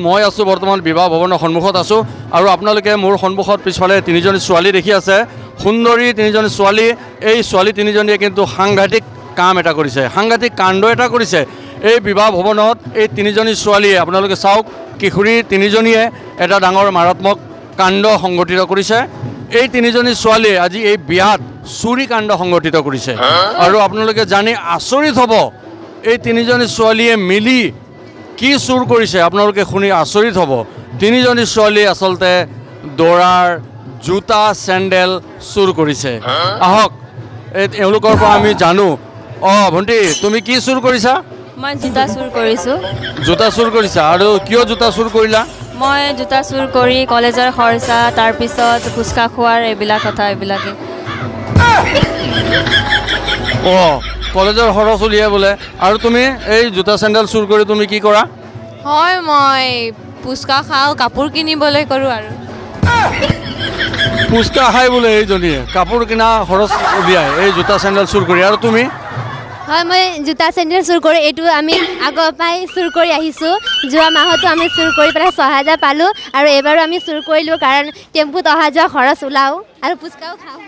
মই আছো বৰ্তমান বিবাহ ভৱনৰ সন্মুখত আছো আৰু আপোনালোকে মোৰ সন্মুখত পিছফালে তিনিজনী ছোৱালী দেখি আছে সুন্দৰী তিনিজনী ছোৱালী এই ছোৱালী তিনিজনীয়ে কিন্তু সাংঘাতিক কাম এটা কৰিছে সাংঘাতিক কাণ্ড এটা কৰিছে এই বিবাহ ভৱনত এই তিনিজনী ছোৱালীয়ে আপোনালোকে চাওক কিশোৰী তিনিজনীয়ে এটা ডাঙৰ মাৰাত্মক কাণ্ড সংঘটিত কৰিছে এই তিনিজনী ছোৱালীয়ে আজি এই বিয়াত চুৰি কাণ্ড সংঘটিত কৰিছে আৰু আপোনালোকে জানি আচৰিত হ'ব এই তিনিজনী ছোৱালীয়ে মিলি কি চুৰ কৰিছে আপোনালোকে শুনি আচৰিত হ'ব তিনিজনী ছোৱালী আসলতে দৰাৰ জোতা চেণ্ডেল চুৰ কৰিছে আহক এওঁলোকৰ পৰা আমি জানো ভণ্টি তুমি কি চুৰ কৰিছা মই জোতা চুৰ কৰিছোঁ জোতা চুৰ কৰিছা আৰু কিয় জোতা চুৰ কৰিলা মই জোতা চুৰ কৰি কলেজৰ খৰচা তাৰপিছত ফুচকা খোৱাৰ এইবিলাক কথা এইবিলাকে কলেজৰ খৰচ উলিয়াই বোলে আৰু তুমি এই জোতা চেণ্ডেল চুৰ কৰি তুমি কি কৰা হয় মই ফুচকা খাওঁ কাপোৰ কিনিবলৈ কৰোঁ আৰু ফুচকা খাই বোলে এইজনীয়ে কাপোৰ কিনা খৰচ উলিয়াই এই জোতা চেণ্ডেল চুৰ কৰি আৰু তুমি হয় মই জোতা চেণ্ডেল চুৰ কৰি এইটো আমি আগৰ পৰাই চুৰ কৰি আহিছোঁ যোৱা মাহতো আমি চুৰ কৰি পেলাই ৬,০০০ পালোঁ আৰু এইবাৰো আমি চুৰ কৰিলোঁ কাৰণ টেম্পুত অহা যোৱা খৰচ ওলাওঁ আৰু ফুচকাও খাওঁ